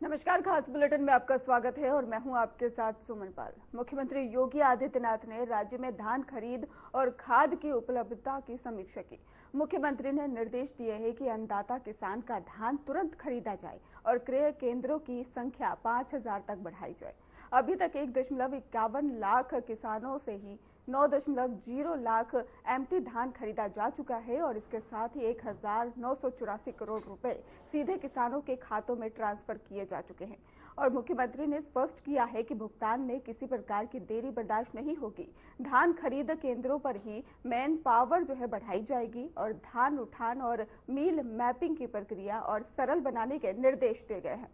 नमस्कार, खास बुलेटिन में आपका स्वागत है और मैं हूं आपके साथ सुमन पाल। मुख्यमंत्री योगी आदित्यनाथ ने राज्य में धान खरीद और खाद की उपलब्धता की समीक्षा की। मुख्यमंत्री ने निर्देश दिए हैं कि अन्नदाता किसान का धान तुरंत खरीदा जाए और क्रय केंद्रों की संख्या 5000 तक बढ़ाई जाए। अभी तक 1.51 लाख किसानों से ही 9.0 लाख एमटी धान खरीदा जा चुका है और इसके साथ ही 1984 करोड़ रुपए सीधे किसानों के खातों में ट्रांसफर किए जा चुके हैं। और मुख्यमंत्री ने स्पष्ट किया है कि भुगतान में किसी प्रकार की देरी बर्दाश्त नहीं होगी। धान खरीद केंद्रों पर ही मैन पावर जो है बढ़ाई जाएगी और धान उठान और मील मैपिंग की प्रक्रिया और सरल बनाने के निर्देश दिए गए हैं।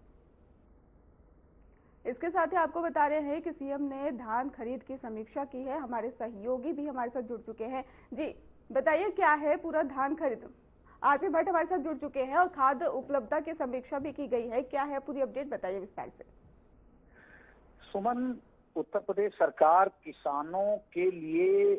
इसके साथ ही आपको बता रहे हैं कि सीएम ने धान खरीद की समीक्षा की है। हमारे सहयोगी भी हमारे साथ जुड़ चुके हैं। जी बताइए, क्या है पूरा धान खरीद? आरपी भट्ट हमारे साथ जुड़ चुके हैं और खाद उपलब्धता की समीक्षा भी की गई है। क्या है पूरी अपडेट, बताइए विस्तार से। सुमन, उत्तर प्रदेश सरकार किसानों के लिए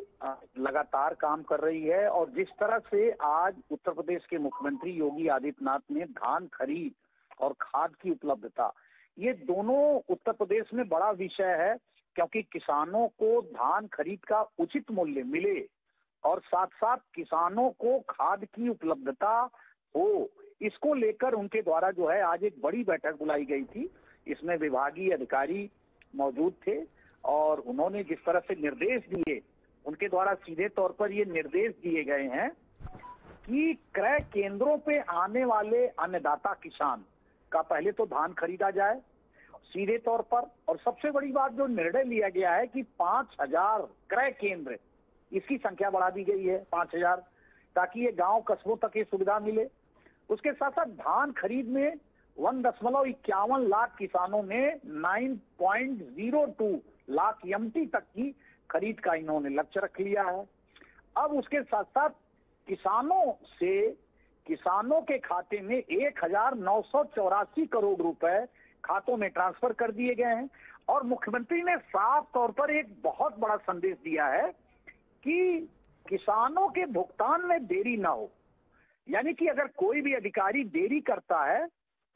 लगातार काम कर रही है और जिस तरह से आज उत्तर प्रदेश के मुख्यमंत्री योगी आदित्यनाथ ने धान खरीद और खाद की उपलब्धता, ये दोनों उत्तर प्रदेश में बड़ा विषय है, क्योंकि किसानों को धान खरीद का उचित मूल्य मिले और साथ साथ किसानों को खाद की उपलब्धता हो, इसको लेकर उनके द्वारा जो है आज एक बड़ी बैठक बुलाई गई थी। इसमें विभागीय अधिकारी मौजूद थे और उन्होंने जिस तरह से निर्देश दिए, उनके द्वारा सीधे तौर पर ये निर्देश दिए गए हैं कि क्रय केंद्रों पे आने वाले अन्नदाता किसान का पहले तो धान खरीदा जाए सीधे तौर पर। और सबसे बड़ी बात जो निर्णय लिया गया है कि 5000 क्रय केंद्र, इसकी संख्या बढ़ा दी गई है 5000, ताकि ये गांव कस्बों तक ये सुविधा मिले। उसके साथ साथ धान खरीद में 1.51 लाख किसानों में 9.02 लाख एमटी तक की खरीद का इन्होंने लक्ष्य रख लिया है। अब उसके साथ साथ किसानों के खाते में 1984 करोड़ रुपए खातों में ट्रांसफर कर दिए गए हैं। और मुख्यमंत्री ने साफ तौर पर एक बहुत बड़ा संदेश दिया है कि किसानों के भुगतान में देरी ना हो, यानी कि अगर कोई भी अधिकारी देरी करता है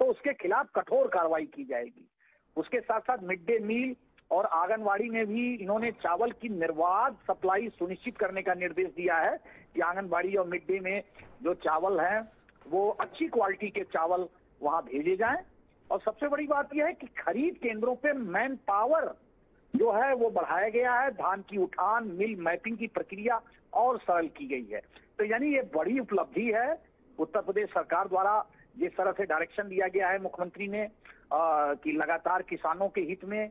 तो उसके खिलाफ कठोर कार्रवाई की जाएगी। उसके साथ साथ मिड डे मील और आंगनवाड़ी में भी इन्होंने चावल की निर्बाध सप्लाई सुनिश्चित करने का निर्देश दिया है कि आंगनबाड़ी और मिड डे में जो चावल हैं वो अच्छी क्वालिटी के चावल वहां भेजे जाएं। और सबसे बड़ी बात यह है कि खरीद केंद्रों पे मैन पावर जो है वो बढ़ाया गया है। धान की उठान मिल मैपिंग की प्रक्रिया और सरल की गई है। तो यानी ये बड़ी उपलब्धि है उत्तर प्रदेश सरकार द्वारा। जिस तरह से डायरेक्शन दिया गया है मुख्यमंत्री ने कि लगातार किसानों के हित में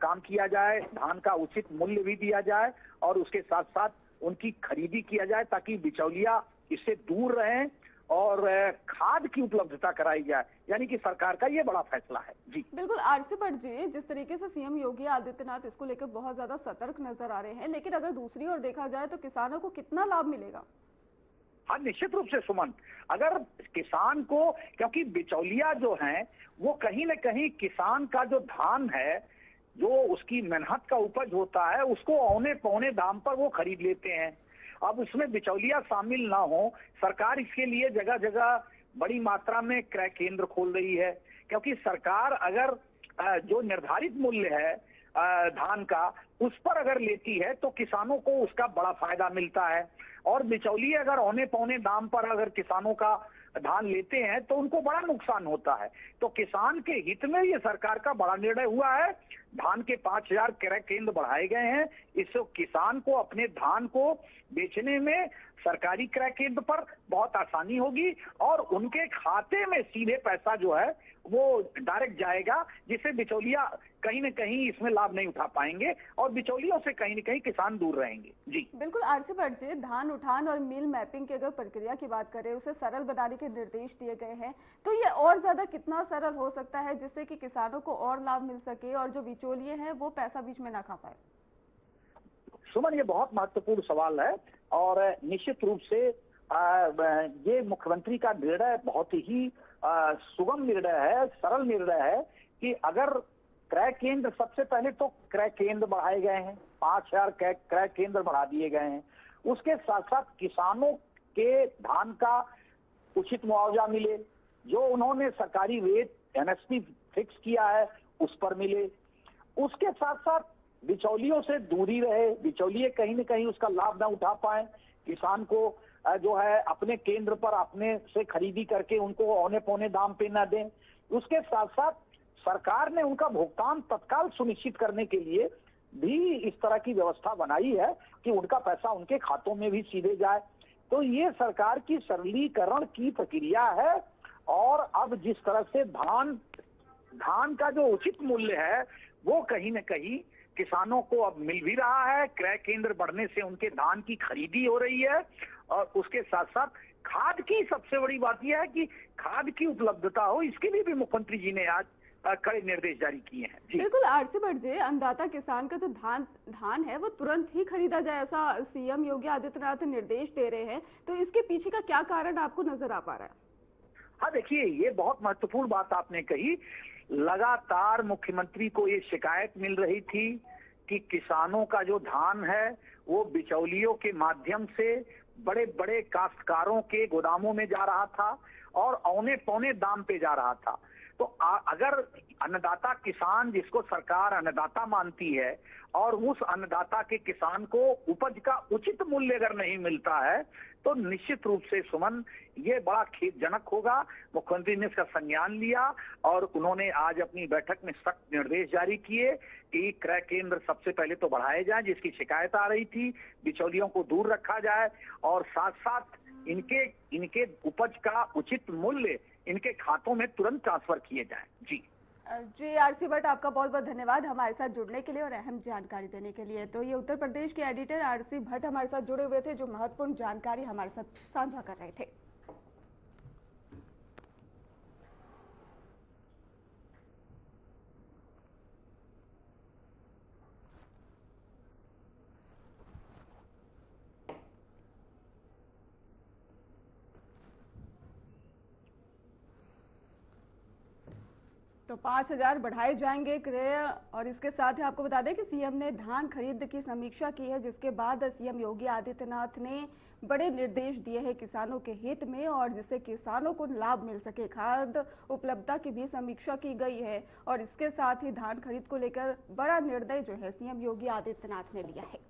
काम किया जाए, धान का उचित मूल्य भी दिया जाए और उसके साथ साथ उनकी खरीदी किया जाए ताकि बिचौलिया इससे दूर रहें और खाद की उपलब्धता कराई जाए। यानी कि सरकार का ये बड़ा फैसला है। जी बिल्कुल आरसी भट्ट जी, जिस तरीके से सीएम योगी आदित्यनाथ इसको लेकर बहुत ज्यादा सतर्क नजर आ रहे हैं, लेकिन अगर दूसरी ओर देखा जाए तो किसानों को कितना लाभ मिलेगा? हाँ, निश्चित रूप से सुमन, अगर किसान को, क्योंकि बिचौलिया जो हैं वो कहीं न कहीं किसान का जो धान है, जो उसकी मेहनत का उपज होता है, उसको औने पौने दाम पर वो खरीद लेते हैं। अब उसमें बिचौलिया शामिल ना हो, सरकार इसके लिए जगह जगह बड़ी मात्रा में क्रय केंद्र खोल रही है। क्योंकि सरकार अगर जो निर्धारित मूल्य है धान का, उस पर अगर लेती है तो किसानों को उसका बड़ा फायदा मिलता है। और बिचौलिए अगर औने पौने दाम पर अगर किसानों का धान लेते हैं तो उनको बड़ा नुकसान होता है। तो किसान के हित में ये सरकार का बड़ा निर्णय हुआ है। धान के 5000 क्रय केंद्र बढ़ाए गए हैं। इससे किसान को अपने धान को बेचने में सरकारी क्रय केंद्र पर बहुत आसानी होगी और उनके खाते में सीधे पैसा जो है वो डायरेक्ट जाएगा, जिससे बिचौलिया कहीं न कहीं इसमें लाभ नहीं उठा पाएंगे और बिचौलियों से कहीं न कहीं किसान दूर रहेंगे। जी बिल्कुल आरसी भट्ट जी, धान उठान और मिल मैपिंग की अगर प्रक्रिया की बात करें, उसे सरल बनाने के निर्देश दिए गए हैं, तो ये और ज्यादा कितना सरल हो सकता है जिससे कि किसानों को और लाभ मिल सके और जो बिचौलिए हैं वो पैसा बीच में ना खा पाए? सुमन, ये बहुत महत्वपूर्ण सवाल है और निश्चित रूप से ये मुख्यमंत्री का निर्णय बहुत ही सुगम निर्णय है, सरल निर्णय है कि अगर क्रय केंद्र, सबसे पहले तो क्रय केंद्र बढ़ाए गए हैं, 5000 क्रय केंद्र बढ़ा दिए गए हैं। उसके साथ साथ किसानों के धान का उचित मुआवजा मिले, जो उन्होंने सरकारी रेट एमएसपी फिक्स किया है उस पर मिले। उसके साथ साथ बिचौलियों से दूरी रहे, बिचौलिए कहीं न कहीं उसका लाभ ना उठा पाए, किसान को जो है अपने केंद्र पर अपने से खरीदी करके उनको औने पौने दाम पे ना दें। उसके साथ साथ सरकार ने उनका भुगतान तत्काल सुनिश्चित करने के लिए भी इस तरह की व्यवस्था बनाई है कि उनका पैसा उनके खातों में भी सीधे जाए। तो ये सरकार की सरलीकरण की प्रक्रिया है। और अब जिस तरह से धान का जो उचित मूल्य है वो कहीं न कहीं किसानों को अब मिल भी रहा है। क्रय केंद्र बढ़ने से उनके धान की खरीदी हो रही है। और उसके साथ साथ खाद की सबसे बड़ी बात यह है कि खाद की उपलब्धता हो, इसके लिए भी मुख्यमंत्री जी ने आज कड़े निर्देश जारी किए हैं। जी बिल्कुल आरसी भट्ट जी, अन्नदाता किसान का जो धान है वो तुरंत ही खरीदा जाए, ऐसा सीएम योगी आदित्यनाथ निर्देश दे रहे हैं, तो इसके पीछे का क्या कारण आपको नजर आ पा रहा है? हाँ देखिए, ये बहुत महत्वपूर्ण बात आपने कही। लगातार मुख्यमंत्री को ये शिकायत मिल रही थी कि किसानों का जो धान है वो बिचौलियों के माध्यम से बड़े बड़े काश्तकारों के गोदामों में जा रहा था और औने पौने दाम पे जा रहा था। तो अगर अन्नदाता किसान, जिसको सरकार अन्नदाता मानती है, और उस अन्नदाता के किसान को उपज का उचित मूल्य अगर नहीं मिलता है तो निश्चित रूप से सुमन ये बड़ा खेदजनक होगा। मुख्यमंत्री ने इसका संज्ञान लिया और उन्होंने आज अपनी बैठक में सख्त निर्देश जारी किए कि क्रय केंद्र सबसे पहले तो बढ़ाए जाएं, जिसकी शिकायत आ रही थी, बिचौलियों को दूर रखा जाए और साथ साथ इनके उपज का उचित मूल्य इनके खातों में तुरंत ट्रांसफर किए जाएं। जी आरसी भट्ट, आपका बहुत बहुत धन्यवाद हमारे साथ जुड़ने के लिए और अहम जानकारी देने के लिए। तो ये उत्तर प्रदेश के एडिटर आरसी भट्ट हमारे साथ जुड़े हुए थे, जो महत्वपूर्ण जानकारी हमारे साथ साझा कर रहे थे। तो 5,000 बढ़ाए जाएंगे क्रय। और इसके साथ ही आपको बता दें कि सीएम ने धान खरीद की समीक्षा की है, जिसके बाद सीएम योगी आदित्यनाथ ने बड़े निर्देश दिए हैं किसानों के हित में और जिससे किसानों को लाभ मिल सके। खाद उपलब्धता की भी समीक्षा की गई है और इसके साथ ही धान खरीद को लेकर बड़ा निर्णय जो है सीएम योगी आदित्यनाथ ने लिया है।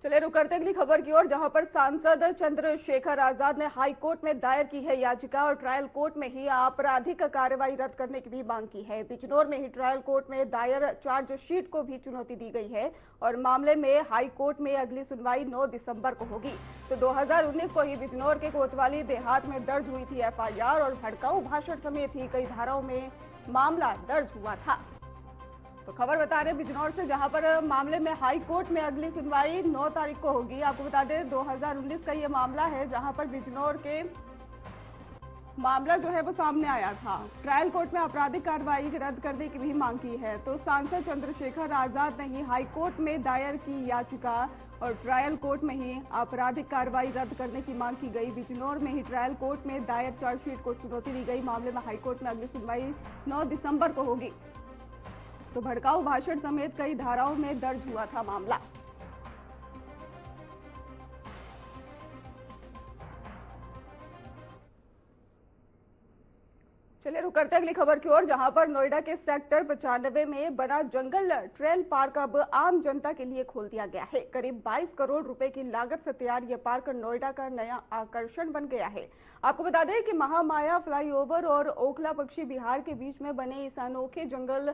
चलिए रुक करते अगली खबर की ओर, जहां पर सांसद चंद्रशेखर आजाद ने हाई कोर्ट में दायर की है याचिका और ट्रायल कोर्ट में ही आपराधिक कार्रवाई रद्द करने की भी मांग की है। बिजनौर में ही ट्रायल कोर्ट में दायर चार्जशीट को भी चुनौती दी गई है और मामले में हाई कोर्ट में अगली सुनवाई 9 दिसंबर को होगी। तो 2019 को ही बिजनौर के कोतवाली देहात में दर्ज हुई थी एफआईआर और भड़काऊ भाषण समेत ही कई धाराओं में मामला दर्ज हुआ था। तो खबर बता रहे बिजनौर से, जहां पर मामले में हाई कोर्ट में अगली सुनवाई 9 तारीख को होगी। आपको बता दें 2019 का ये मामला है, जहां पर बिजनौर के मामला जो है वो सामने आया था। ट्रायल कोर्ट में आपराधिक कार्रवाई रद्द करने की भी मांग की है। तो सांसद चंद्रशेखर आजाद ने ही हाई कोर्ट में दायर की याचिका और ट्रायल कोर्ट में ही आपराधिक कार्रवाई रद्द करने की मांग की गई। बिजनौर में ही ट्रायल कोर्ट में दायर चार्जशीट को चुनौती दी गई। मामले में हाई कोर्ट में अगली सुनवाई 9 दिसंबर को होगी। तो भड़काऊ भाषण समेत कई धाराओं में दर्ज हुआ था मामला। चलिए रुक करते अगली खबर की ओर, जहां पर नोएडा के सेक्टर 95 में बना जंगल ट्रेल पार्क अब आम जनता के लिए खोल दिया गया है। करीब 22 करोड़ रुपए की लागत से तैयार यह पार्क नोएडा का नया आकर्षण बन गया है। आपको बता दें कि महामाया फ्लाईओवर और ओखला पक्षी विहार के बीच में बने इस अनोखे जंगल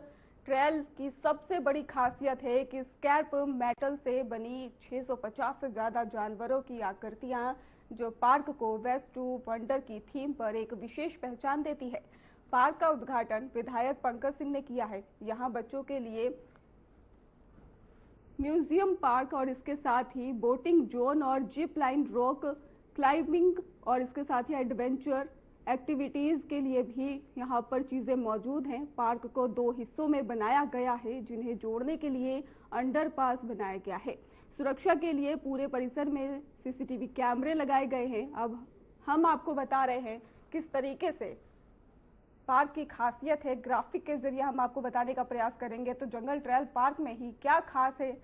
ट्रेल की सबसे बड़ी खासियत है कि स्कैर्प मेटल से बनी 650 से ज्यादा जानवरों की आकृतियां जो पार्क को वेस्ट टू वंडर की थीम पर एक विशेष पहचान देती है। पार्क का उद्घाटन विधायक पंकज सिंह ने किया है। यहां बच्चों के लिए म्यूजियम पार्क और इसके साथ ही बोटिंग जोन और जिप लाइन, रॉक क्लाइंबिंग और इसके साथ ही एडवेंचर एक्टिविटीज के लिए भी यहाँ पर चीजें मौजूद हैं। पार्क को 2 हिस्सों में बनाया गया है, जिन्हें जोड़ने के लिए अंडरपास बनाया गया है। सुरक्षा के लिए पूरे परिसर में सीसीटीवी कैमरे लगाए गए हैं। अब हम आपको बता रहे हैं किस तरीके से पार्क की खासियत है, ग्राफिक के जरिए हम आपको बताने का प्रयास करेंगे। तो जंगल ट्रेल पार्क में ही क्या खास है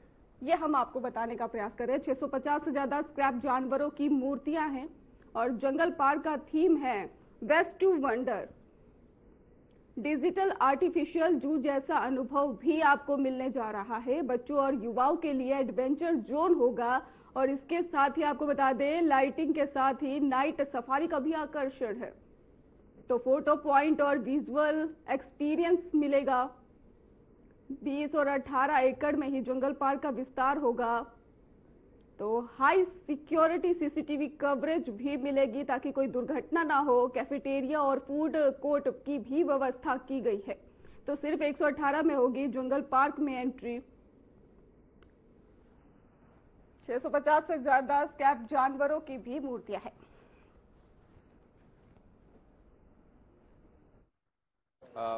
ये हम आपको बताने का प्रयास कर रहे हैं। 650 से ज्यादा स्क्रैप जानवरों की मूर्तियां हैं और जंगल पार्क का थीम है waste to wonder, digital artificial zoo जैसा अनुभव भी आपको मिलने जा रहा है। बच्चों और युवाओं के लिए एडवेंचर जोन होगा और इसके साथ ही आपको बता दें लाइटिंग के साथ ही नाइट सफारी का भी आकर्षण है। तो फोटो पॉइंट और विजुअल एक्सपीरियंस मिलेगा। 20 और 18 एकड़ में ही जंगल पार्क का विस्तार होगा। तो हाई सिक्योरिटी सीसीटीवी कवरेज भी मिलेगी ताकि कोई दुर्घटना ना हो। कैफेटेरिया और फूड कोर्ट की भी व्यवस्था की गई है। तो सिर्फ 118 में होगी जंगल पार्क में एंट्री। 650 से ज्यादा स्कैप जानवरों की भी मूर्तियां हैं।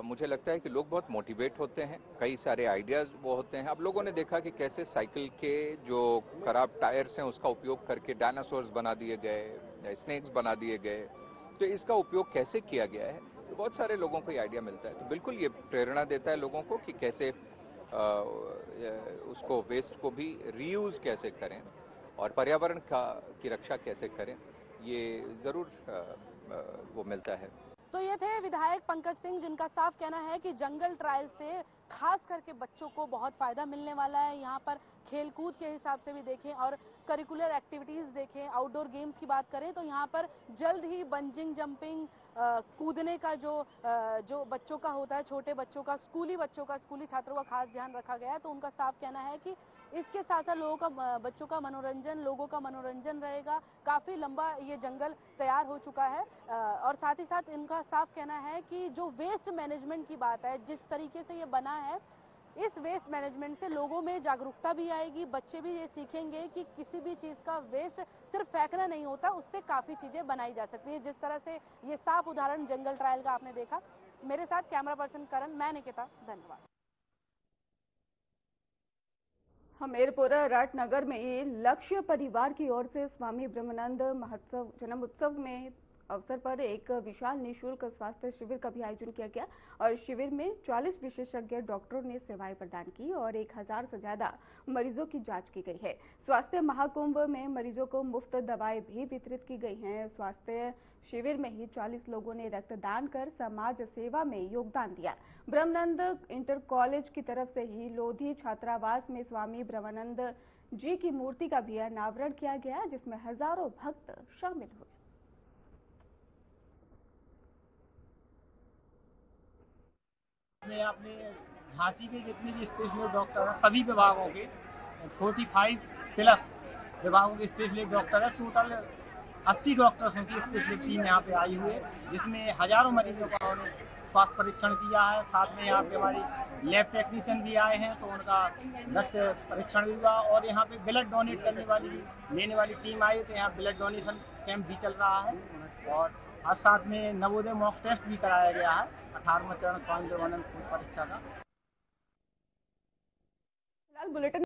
मुझे लगता है कि लोग बहुत मोटिवेट होते हैं, कई सारे आइडियाज वो होते हैं। अब लोगों ने देखा कि कैसे साइकिल के जो खराब टायर्स हैं उसका उपयोग करके डायनासोर्स बना दिए गए, स्नेक्स बना दिए गए, तो इसका उपयोग कैसे किया गया है, तो बहुत सारे लोगों को ये आइडिया मिलता है। तो बिल्कुल ये प्रेरणा देता है लोगों को कि कैसे उसको वेस्ट को भी रीयूज कैसे करें और पर्यावरण की रक्षा कैसे करें, ये जरूर वो मिलता है। तो ये थे विधायक पंकज सिंह, जिनका साफ कहना है कि जंगल ट्रायल से खास करके बच्चों को बहुत फायदा मिलने वाला है। यहाँ पर खेलकूद के हिसाब से भी देखें और करिकुलर एक्टिविटीज देखें, आउटडोर गेम्स की बात करें तो यहाँ पर जल्द ही बंजिंग जंपिंग, कूदने का जो बच्चों का होता है, छोटे बच्चों का, स्कूली छात्रों का खास ध्यान रखा गया है। तो उनका साफ कहना है कि इसके साथ साथ बच्चों का मनोरंजन, लोगों का मनोरंजन रहेगा। काफी लंबा ये जंगल तैयार हो चुका है और साथ ही साथ इनका साफ कहना है कि जो वेस्ट मैनेजमेंट की बात है, जिस तरीके से ये बना है, इस वेस्ट मैनेजमेंट से लोगों में जागरूकता भी आएगी। बच्चे भी ये सीखेंगे कि किसी भी चीज का वेस्ट सिर्फ फेंकना नहीं होता, उससे काफी चीजें बनाई जा सकती है। जिस तरह से ये साफ उदाहरण जंगल ट्रायल का आपने देखा। मेरे साथ कैमरा पर्सन करण, मैं निकिता, धन्यवाद। हमीरपुर राटनगर में लक्ष्य परिवार की ओर से स्वामी ब्रह्मानंद महोत्सव जन्म उत्सव में अवसर पर एक विशाल निःशुल्क स्वास्थ्य शिविर का भी आयोजन किया गया और शिविर में 40 विशेषज्ञ डॉक्टरों ने सेवाएं प्रदान की और 1000 से ज्यादा मरीजों की जांच की गई है। स्वास्थ्य महाकुंभ में मरीजों को मुफ्त दवाएं भी वितरित की गई हैं। स्वास्थ्य शिविर में ही 40 लोगों ने रक्तदान कर समाज सेवा में योगदान दिया। ब्रह्मानंद इंटर कॉलेज की तरफ से ही लोधी छात्रावास में स्वामी ब्रह्मानंद जी की मूर्ति का भी अनावरण किया गया, जिसमें हजारों भक्त शामिल हुए। अपने झांसी के जितने भी स्पेशलिस्ट डॉक्टर हैं, सभी विभागों के 45+ विभागों के स्पेशलिस्ट डॉक्टर है। टोटल 80 डॉक्टर्स की स्पेशलिस्ट टीम यहाँ पे आई हुई है, जिसमें हजारों मरीजों का उन्होंने स्वास्थ्य परीक्षण किया है। साथ में यहाँ पे हमारी लैब टेक्नीशियन भी आए हैं, तो उनका रक्त परीक्षण भी हुआ और यहाँ पे ब्लड डोनेट लेने वाली टीम आई, तो यहाँ ब्लड डोनेशन कैंप भी चल रहा है। और साथ में नवोदय मॉक टेस्ट भी कराया गया है 18वां चरण स्वामी ब्रह्मानंद परीक्षा का। बुलेटिन